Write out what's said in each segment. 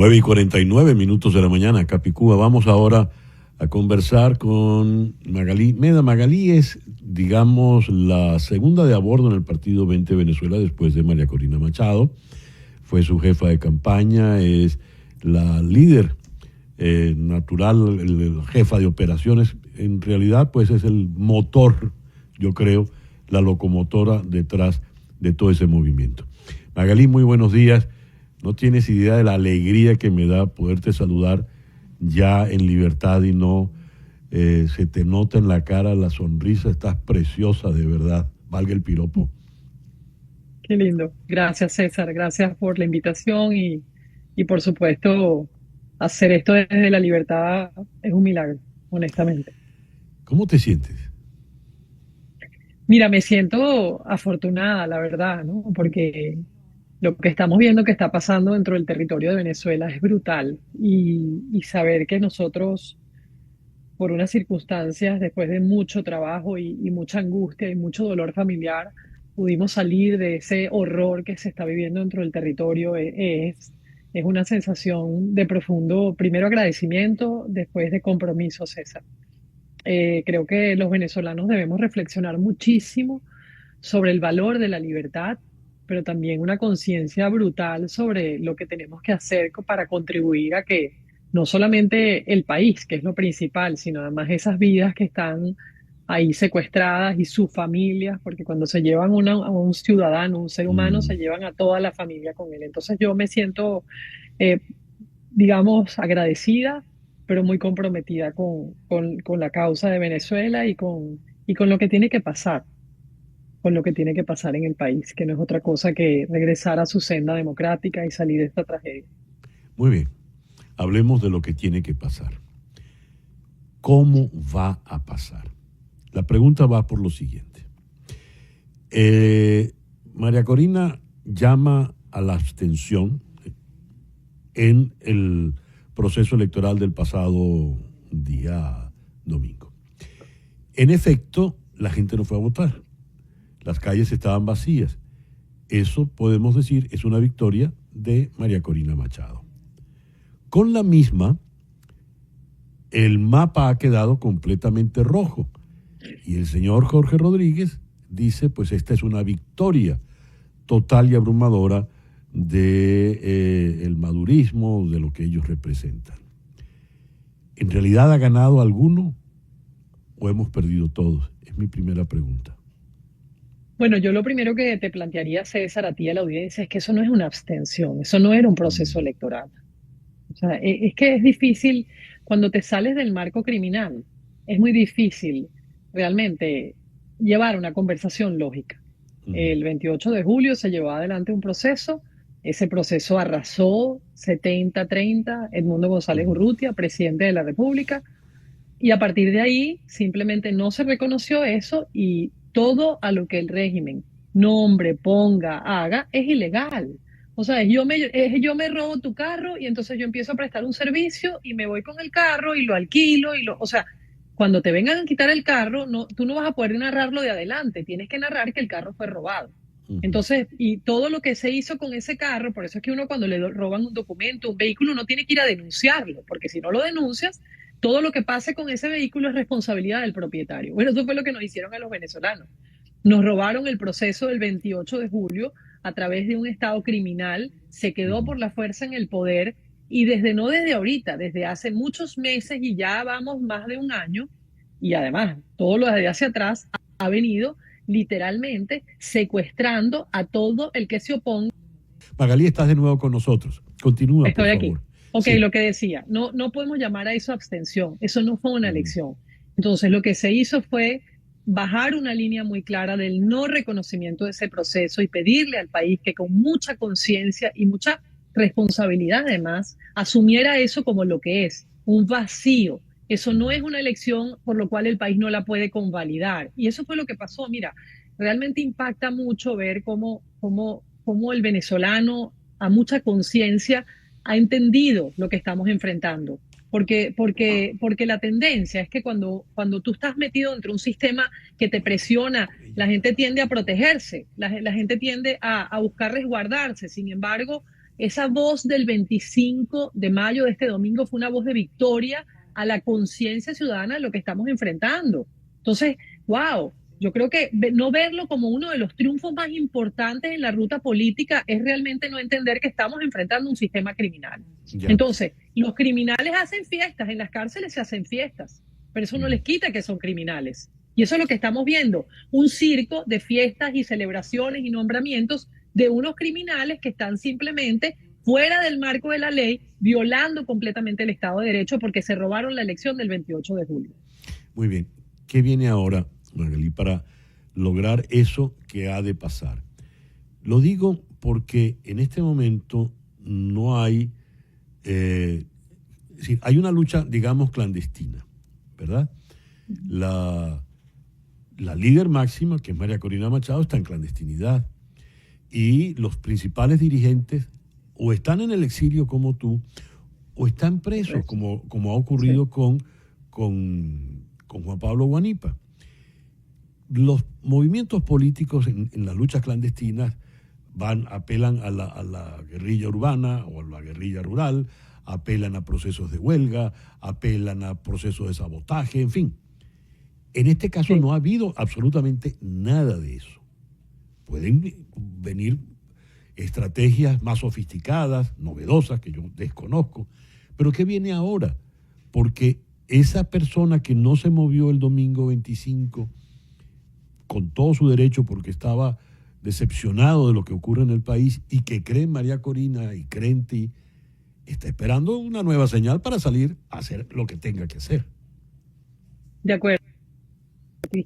9:49 de la mañana, Capicúa. Vamos ahora a conversar con Magalí Meda. Magalí es, digamos, la segunda de a bordo en el partido 20 Venezuela después de María Corina Machado. Fue su jefa de campaña, es la líder natural, la jefa de operaciones. En realidad, pues es el motor, yo creo, la locomotora detrás de todo ese movimiento. Magalí, muy buenos días. No tienes idea de la alegría que me da poderte saludar ya en libertad y no se te nota en la cara la sonrisa. Estás preciosa, de verdad. Valga el piropo. Qué lindo. Gracias, César. Gracias por la invitación y por supuesto, hacer esto desde la libertad es un milagro, honestamente. ¿Cómo te sientes? Mira, me siento afortunada, la verdad, ¿no? Porque lo que estamos viendo que está pasando dentro del territorio de Venezuela es brutal y saber que nosotros, por unas circunstancias, después de mucho trabajo y mucha angustia y mucho dolor familiar, pudimos salir de ese horror que se está viviendo dentro del territorio, es una sensación de profundo, primero agradecimiento, después de compromiso, César. Creo que los venezolanos debemos reflexionar muchísimo sobre el valor de la libertad, pero también una conciencia brutal sobre lo que tenemos que hacer para contribuir a que no solamente el país, que es lo principal, sino además esas vidas que están ahí secuestradas y sus familias, porque cuando se llevan a un ciudadano, un ser humano, se llevan a toda la familia con él. Entonces yo me siento, eh, digamos, agradecida, pero muy comprometida con la causa de Venezuela y con lo que tiene que pasar, con lo que tiene que pasar en el país, que no es otra cosa que regresar a su senda democrática y salir de esta tragedia. Muy bien. Hablemos de lo que tiene que pasar. ¿Cómo va a pasar? La pregunta va por lo siguiente. María Corina llama a la abstención en el proceso electoral del pasado día domingo. En efecto, la gente no fue a votar. Las calles estaban vacías. Eso, podemos decir, es una victoria de María Corina Machado. Con la misma, el mapa ha quedado completamente rojo. Y el señor Jorge Rodríguez dice, pues esta es una victoria total y abrumadora de el madurismo, de lo que ellos representan. ¿En realidad ha ganado alguno o hemos perdido todos? Es mi primera pregunta. Bueno, yo lo primero que te plantearía, César, a ti y a la audiencia, es que eso no es una abstención, eso no era un proceso Mm. electoral. O sea, es que es difícil cuando te sales del marco criminal, es muy difícil realmente llevar una conversación lógica. Mm. El 28 de julio se llevó adelante un proceso, ese proceso arrasó 70-30, Edmundo González Mm. Urrutia, presidente de la República, y a partir de ahí simplemente no se reconoció eso y todo a lo que el régimen nombre, ponga, haga, es ilegal. O sea, yo me robo tu carro y entonces yo empiezo a prestar un servicio y me voy con el carro y lo alquilo o sea, cuando te vengan a quitar el carro, no, tú no vas a poder narrarlo de adelante, tienes que narrar que el carro fue robado. Mm. Entonces, y todo lo que se hizo con ese carro, por eso es que uno cuando le roban un documento, un vehículo, no tiene que ir a denunciarlo, porque si no lo denuncias, todo lo que pase con ese vehículo es responsabilidad del propietario. Bueno, eso fue lo que nos hicieron a los venezolanos. Nos robaron el proceso del 28 de julio a través de un estado criminal, se quedó Mm. por la fuerza en el poder y no desde ahorita, desde hace muchos meses y ya vamos más de un año y además todo lo de hacia atrás ha venido literalmente secuestrando a todo el que se oponga. Magalí, estás de nuevo con nosotros. Continúa, por Estoy aquí. favor. Ok, Sí. lo que decía, no, no podemos llamar a eso abstención, eso no fue una Mm. elección. Entonces, lo que se hizo fue bajar una línea muy clara del no reconocimiento de ese proceso y pedirle al país que con mucha conciencia y mucha responsabilidad además asumiera eso como lo que es, un vacío. Eso no es una elección por lo cual el país no la puede convalidar. Y eso fue lo que pasó. Mira, realmente impacta mucho ver cómo el venezolano a mucha conciencia ha entendido lo que estamos enfrentando. Porque la tendencia es que cuando tú estás metido dentro de un sistema que te presiona, la gente tiende a protegerse, la gente tiende a buscar resguardarse. Sin embargo, esa voz del 25 de mayo de este domingo fue una voz de victoria a la conciencia ciudadana de lo que estamos enfrentando. Entonces, wow, yo creo que no verlo como uno de los triunfos más importantes en la ruta política es realmente no entender que estamos enfrentando un sistema criminal. Ya. Entonces, los criminales hacen fiestas, en las cárceles se hacen fiestas, pero eso no les quita que son criminales. Y eso es lo que estamos viendo, un circo de fiestas y celebraciones y nombramientos de unos criminales que están simplemente fuera del marco de la ley, violando completamente el Estado de Derecho porque se robaron la elección del 28 de julio. Muy bien. ¿Qué viene ahora, Magali, para lograr eso que ha de pasar? Lo digo porque en este momento no hay, es decir, hay una lucha, digamos, clandestina, ¿verdad? La líder máxima, que es María Corina Machado, está en clandestinidad. Y los principales dirigentes o están en el exilio como tú, o están presos, como ha ocurrido con Juan Pablo Guanipa. Los movimientos políticos en las luchas clandestinas apelan a la guerrilla urbana o a la guerrilla rural, apelan a procesos de huelga, apelan a procesos de sabotaje, en fin. En este caso no ha habido absolutamente nada de eso. Pueden venir estrategias más sofisticadas, novedosas, que yo desconozco, pero ¿qué viene ahora? Porque esa persona que no se movió el domingo 25 con todo su derecho porque estaba decepcionado de lo que ocurre en el país y que cree en María Corina y cree en ti, está esperando una nueva señal para salir a hacer lo que tenga que hacer. De acuerdo.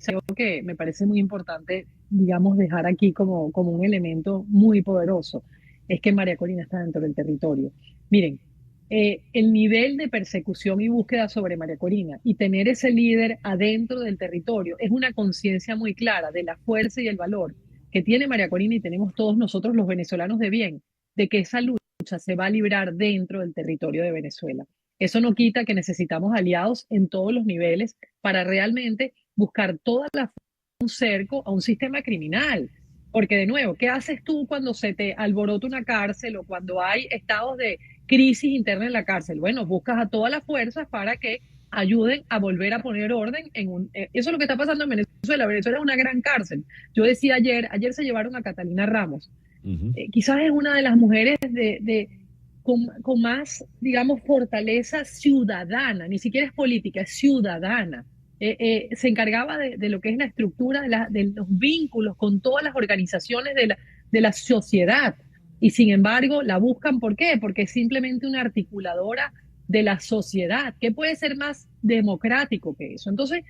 Creo que me parece muy importante, digamos, dejar aquí como un elemento muy poderoso, es que María Corina está dentro del territorio. Miren, el nivel de persecución y búsqueda sobre María Corina y tener ese líder adentro del territorio es una conciencia muy clara de la fuerza y el valor que tiene María Corina y tenemos todos nosotros los venezolanos de bien, de que esa lucha se va a librar dentro del territorio de Venezuela. Eso no quita que necesitamos aliados en todos los niveles para realmente buscar toda la un cerco a un sistema criminal. Porque de nuevo, ¿qué haces tú cuando se te alborota una cárcel o cuando hay estados de crisis interna en la cárcel? Bueno, buscas a todas las fuerzas para que ayuden a volver a poner orden en un... Eso es lo que está pasando en Venezuela. Venezuela es una gran cárcel. Yo decía ayer se llevaron a Catalina Ramos. Quizás es una de las mujeres con más, digamos, fortaleza ciudadana, ni siquiera es política, es ciudadana. Se encargaba de lo que es la estructura de los vínculos con todas las organizaciones de la sociedad. Y sin embargo, la buscan, ¿por qué? Porque es simplemente una articuladora de la sociedad. ¿Qué puede ser más democrático que eso? Entonces,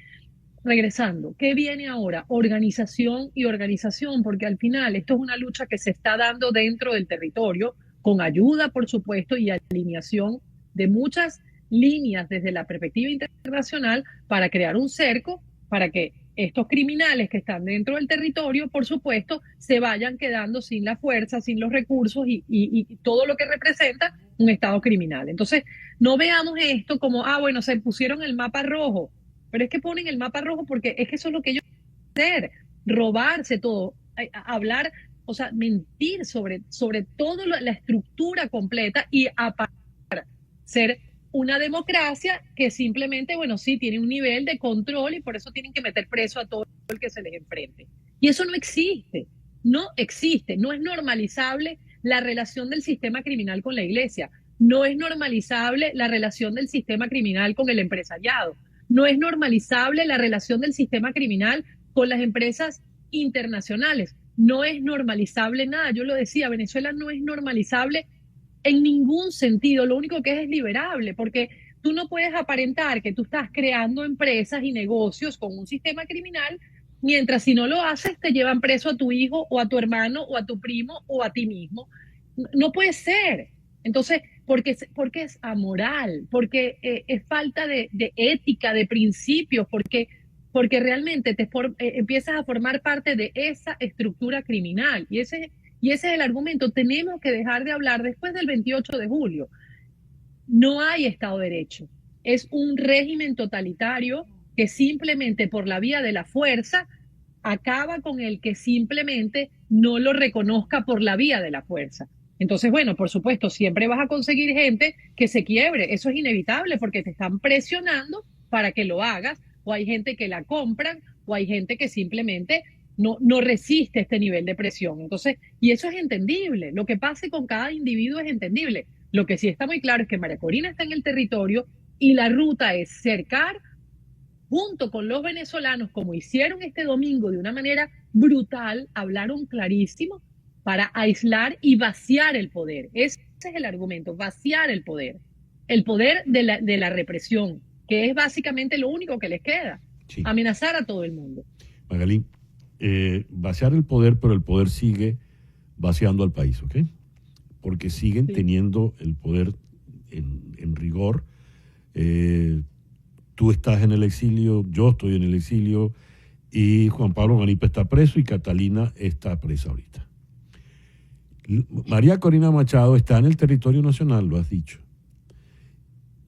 regresando, ¿qué viene ahora? Organización y organización, porque al final esto es una lucha que se está dando dentro del territorio, con ayuda, por supuesto, y alineación de muchas líneas desde la perspectiva internacional para crear un cerco para que estos criminales que están dentro del territorio, por supuesto, se vayan quedando sin la fuerza, sin los recursos y todo lo que representa un Estado criminal. Entonces, no veamos esto como, bueno, se pusieron el mapa rojo, pero es que ponen el mapa rojo porque es que eso es lo que ellos quieren hacer, robarse todo, hablar, o sea, mentir sobre toda la estructura completa y ser una democracia que simplemente, bueno, sí, tiene un nivel de control y por eso tienen que meter preso a todo el que se les enfrente. Y eso no existe, no existe, no es normalizable la relación del sistema criminal con la iglesia, no es normalizable la relación del sistema criminal con el empresariado, no es normalizable la relación del sistema criminal con las empresas internacionales, no es normalizable nada. Yo lo decía, Venezuela no es normalizable en ningún sentido, lo único que es liberable, porque tú no puedes aparentar que tú estás creando empresas y negocios con un sistema criminal, mientras si no lo haces te llevan preso a tu hijo o a tu hermano o a tu primo o a ti mismo. No puede ser. Entonces, porque es amoral, porque es falta de ética, de principios, porque realmente empiezas a formar parte de esa estructura criminal. Y ese es el argumento. Tenemos que dejar de hablar después del 28 de julio. No hay Estado de Derecho. Es un régimen totalitario que simplemente por la vía de la fuerza acaba con el que simplemente no lo reconozca por la vía de la fuerza. Entonces, bueno, por supuesto, siempre vas a conseguir gente que se quiebre. Eso es inevitable porque te están presionando para que lo hagas, o hay gente que la compran, o hay gente que simplemente no resiste este nivel de presión. Entonces, y eso es entendible. Lo que pase con cada individuo es entendible. Lo que sí está muy claro es que María Corina está en el territorio y la ruta es cercar junto con los venezolanos, como hicieron este domingo de una manera brutal, hablaron clarísimo para aislar y vaciar el poder. Ese es el argumento, vaciar el poder de la represión, que es básicamente lo único que les queda, Sí. amenazar a todo el mundo. Magalí, vaciar el poder, pero el poder sigue vaciando al país, ¿ok? Porque siguen Sí. teniendo el poder en rigor. Tú estás en el exilio, yo estoy en el exilio, y Juan Pablo Ganipa está preso y Catalina está presa ahorita. María Corina Machado está en el territorio nacional, lo has dicho.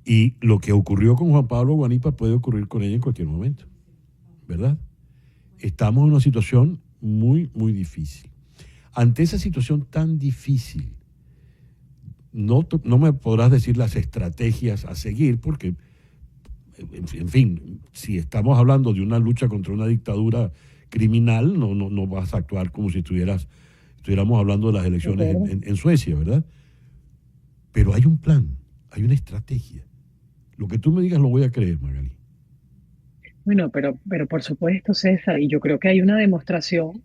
Y lo que ocurrió con Juan Pablo Guanipa puede ocurrir con ella en cualquier momento, ¿verdad? Estamos en una situación muy, muy difícil. Ante esa situación tan difícil, no me podrás decir las estrategias a seguir, porque, en fin, si estamos hablando de una lucha contra una dictadura criminal, no vas a actuar como si estuviéramos hablando de las elecciones en Suecia, ¿verdad? Pero hay un plan, hay una estrategia. Lo que tú me digas lo voy a creer, Magalí. Bueno, pero por supuesto, César, y yo creo que hay una demostración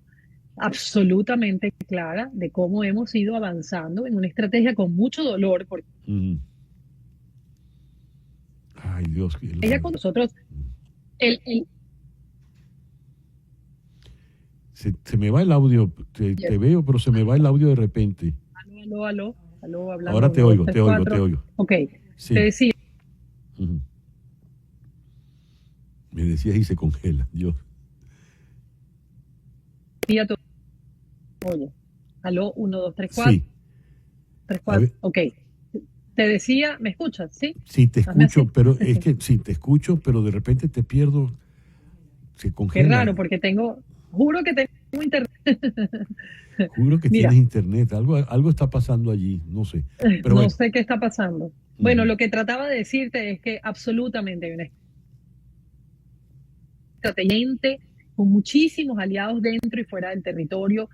absolutamente clara de cómo hemos ido avanzando en una estrategia con mucho dolor, porque Mm. Ay, Dios. ella con nosotros, el, Se me va el audio, te veo, pero se me va el audio de repente. aló, hablando, Ahora te uno, dos, oigo, tres, te oigo, te cuatro. oigo. Ok, te Sí. decía, Ujú. Me decías y se congela, Dios. oye, aló, uno, dos, tres, cuatro, Sí. tres, A cuatro. ver, Ok, te decía, ¿me escuchas? ¿Sí? sí, te Hazme escucho, así. pero es que sí, te escucho, pero de repente te pierdo, se Qué congela. raro, porque juro que tengo internet. Juro que tienes Mira, internet, algo está pasando allí, no sé. Pero no bueno. sé qué está pasando. Bueno, Ujú. lo que trataba de decirte es que absolutamente hay una estrategia con muchísimos aliados dentro y fuera del territorio.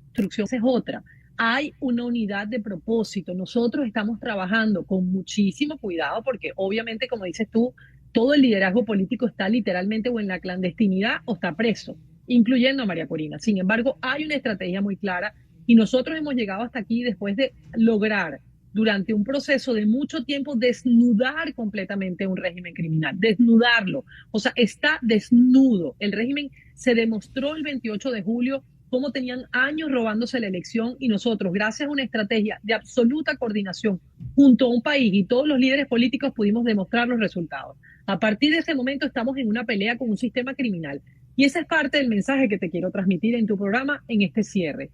Instrucción es otra. Hay una unidad de propósito. Nosotros estamos trabajando con muchísimo cuidado porque obviamente, como dices tú, todo el liderazgo político está literalmente o en la clandestinidad o está preso, incluyendo a María Corina. Sin embargo, hay una estrategia muy clara y nosotros hemos llegado hasta aquí después de lograr durante un proceso de mucho tiempo desnudar completamente un régimen criminal, desnudarlo. O sea, está desnudo. El régimen se demostró el 28 de julio cómo tenían años robándose la elección y nosotros, gracias a una estrategia de absoluta coordinación junto a un país y todos los líderes políticos pudimos demostrar los resultados. A partir de ese momento estamos en una pelea con un sistema criminal y esa es parte del mensaje que te quiero transmitir en tu programa en este cierre.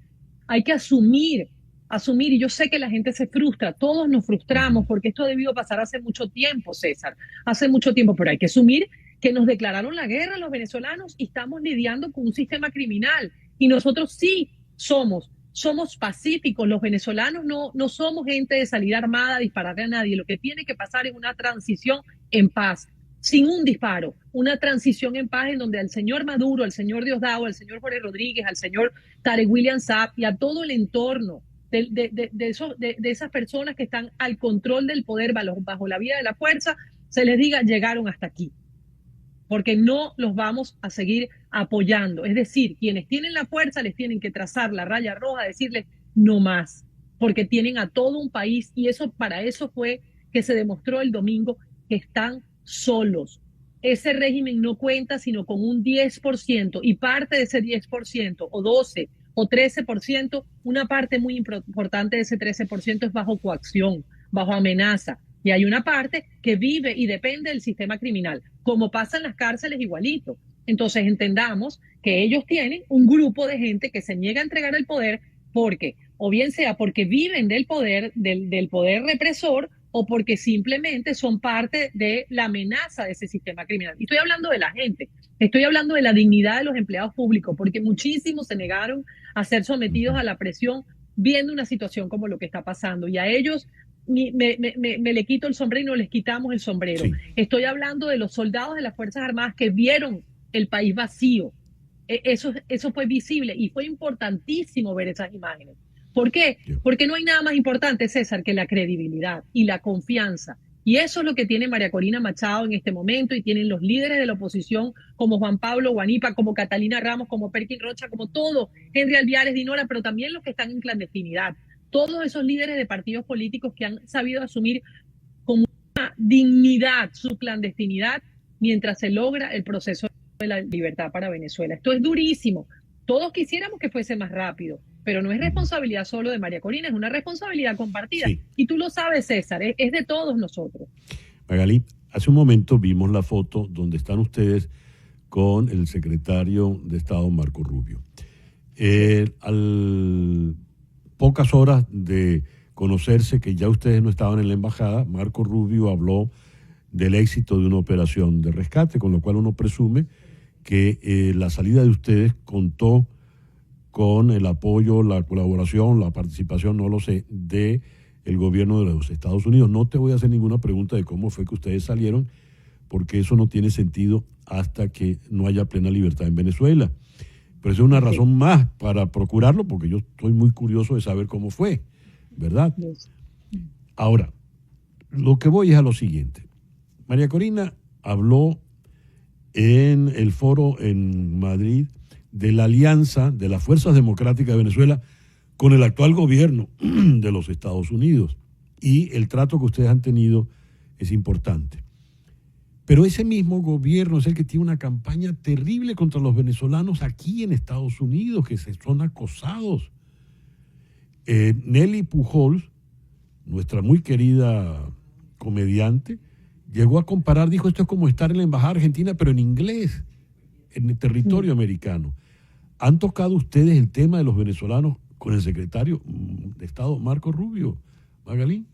Hay que asumir, y yo sé que la gente se frustra, todos nos frustramos porque esto ha debido pasar hace mucho tiempo, César, hace mucho tiempo, pero hay que asumir que nos declararon la guerra los venezolanos y estamos lidiando con un sistema criminal y nosotros sí somos pacíficos. Los venezolanos no somos gente de salir armada a dispararle a nadie. Lo que tiene que pasar es una transición en paz, sin un disparo, una transición en paz en donde al señor Maduro, al señor Diosdado, al señor Jorge Rodríguez, al señor Tarek William Saab y a todo el entorno de esas personas que están al control del poder bajo la vía de la fuerza, se les diga llegaron hasta aquí porque no los vamos a seguir apoyando. Es decir, quienes tienen la fuerza les tienen que trazar la raya roja, decirles no más, porque tienen a todo un país y eso para eso fue que se demostró el domingo que están solos. Ese régimen no cuenta sino con un 10% y parte de ese 10% o 12 o 13%, una parte muy importante de ese 13% es bajo coacción, bajo amenaza. Y hay una parte que vive y depende del sistema criminal, como pasa en las cárceles igualito. Entonces entendamos que ellos tienen un grupo de gente que se niega a entregar el poder porque, o bien sea porque viven del poder, del poder represor, o porque simplemente son parte de la amenaza de ese sistema criminal. Y estoy hablando de la gente, estoy hablando de la dignidad de los empleados públicos, porque muchísimos se negaron a ser sometidos a la presión viendo una situación como lo que está pasando. Y a ellos me le quito el sombrero y no les quitamos el sombrero. Sí, Estoy hablando de los soldados de las Fuerzas Armadas que vieron el país vacío. Eso fue visible y fue importantísimo ver esas imágenes. ¿Por qué? yeah. Porque no hay nada más importante, César, que la credibilidad y la confianza. Y eso es lo que tiene María Corina Machado en este momento y tienen los líderes de la oposición como Juan Pablo Guanipa, como Catalina Ramos, como Perkin Rocha, como todo, Henry Alviares, Dinora, pero también los que están en clandestinidad. Todos esos líderes de partidos políticos que han sabido asumir con una dignidad su clandestinidad mientras se logra el proceso de la libertad para Venezuela. Esto es durísimo. Todos quisiéramos que fuese más rápido, pero no es responsabilidad solo de María Corina, es una responsabilidad compartida. Sí. Y tú lo sabes, César, es de todos nosotros. Magalí, hace un momento vimos la foto donde están ustedes con el secretario de Estado, Marco Rubio. Al pocas horas de conocerse que ya ustedes no estaban en la embajada, Marco Rubio habló del éxito de una operación de rescate, con lo cual uno presume que la salida de ustedes contó con el apoyo, la colaboración, la participación, no lo sé, de el gobierno de los Estados Unidos. No te voy a hacer ninguna pregunta de cómo fue que ustedes salieron, porque eso no tiene sentido hasta que no haya plena libertad en Venezuela. Pero eso es una razón más para procurarlo, porque yo estoy muy curioso de saber cómo fue, ¿verdad? Ahora, lo que voy es a lo siguiente. María Corina habló en el foro en Madrid de la alianza de las Fuerzas Democráticas de Venezuela con el actual gobierno de los Estados Unidos. Y el trato que ustedes han tenido es importante. Pero ese mismo gobierno es el que tiene una campaña terrible contra los venezolanos aquí en Estados Unidos, que se son acosados. Nelly Pujols, nuestra muy querida comediante, llegó a comparar, dijo, esto es como estar en la embajada argentina, pero en inglés, en el territorio americano. ¿Han tocado ustedes el tema de los venezolanos con el secretario de Estado, Marco Rubio? Magalí.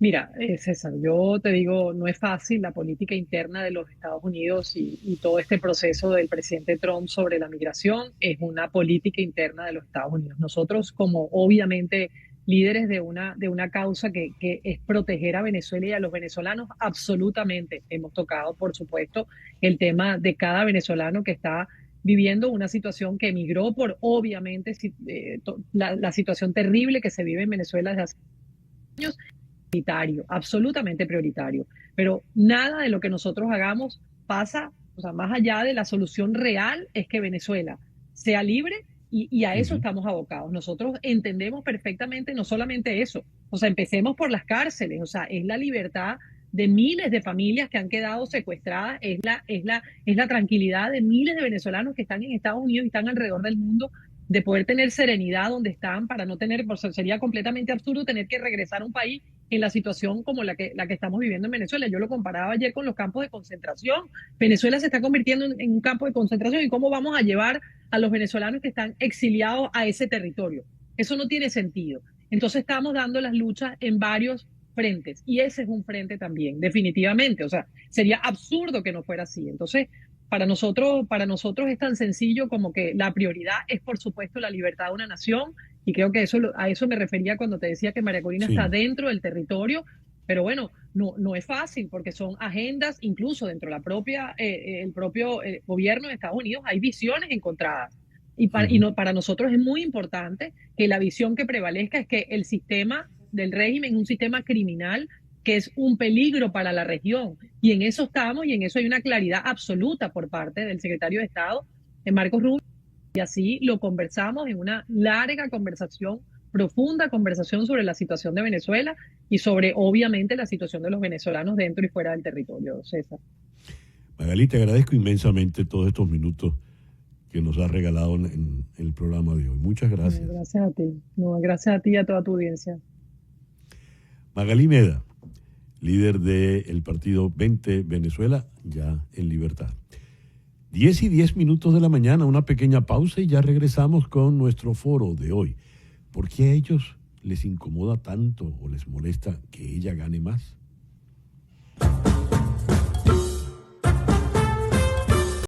Mira, César, yo te digo, no es fácil la política interna de los Estados Unidos y todo este proceso del presidente Trump sobre la migración es una política interna de los Estados Unidos. Nosotros, como obviamente líderes de una causa que es proteger a Venezuela y a los venezolanos, absolutamente hemos tocado, por supuesto, el tema de cada venezolano que está viviendo una situación que emigró por, obviamente, la situación terrible que se vive en Venezuela desde hace años. Prioritario, absolutamente prioritario. Pero nada de lo que nosotros hagamos pasa, o sea, más allá de la solución real, es que Venezuela sea libre y a eso estamos abocados. Nosotros entendemos perfectamente no solamente eso, o sea, empecemos por las cárceles, o sea, es la libertad de miles de familias que han quedado secuestradas, es la tranquilidad de miles de venezolanos que están en Estados Unidos y están alrededor del mundo, de poder tener serenidad donde están para no tener, pues sería completamente absurdo tener que regresar a un país en la situación como la que estamos viviendo en Venezuela. Yo lo comparaba ayer con los campos de concentración. Venezuela se está convirtiendo en un campo de concentración y cómo vamos a llevar a los venezolanos que están exiliados a ese territorio. Eso no tiene sentido. Entonces estamos dando las luchas en varios frentes y ese es un frente también, definitivamente. O sea, sería absurdo que no fuera así. Entonces, para nosotros es tan sencillo como que la prioridad es, por supuesto, la libertad de una nación, y creo que a eso me refería cuando te decía que María Corina está dentro del territorio, pero bueno, no es fácil porque son agendas, incluso dentro de el propio gobierno de Estados Unidos hay visiones encontradas. Y para nosotros es muy importante que la visión que prevalezca es que el sistema del régimen es un sistema criminal que es un peligro para la región. Y en eso estamos y en eso hay una claridad absoluta por parte del secretario de Estado, Marcos Rubio, y así lo conversamos en una larga conversación, profunda conversación sobre la situación de Venezuela y sobre, obviamente, la situación de los venezolanos dentro y fuera del territorio, César. Magalí, te agradezco inmensamente todos estos minutos que nos has regalado en el programa de hoy. Muchas gracias. Gracias a ti. Gracias a ti y a toda tu audiencia. Magalí Meda, líder del partido 20 Venezuela, ya en libertad. 10:10 de la mañana, una pequeña pausa y ya regresamos con nuestro foro de hoy. ¿Por qué a ellos les incomoda tanto o les molesta que ella gane más?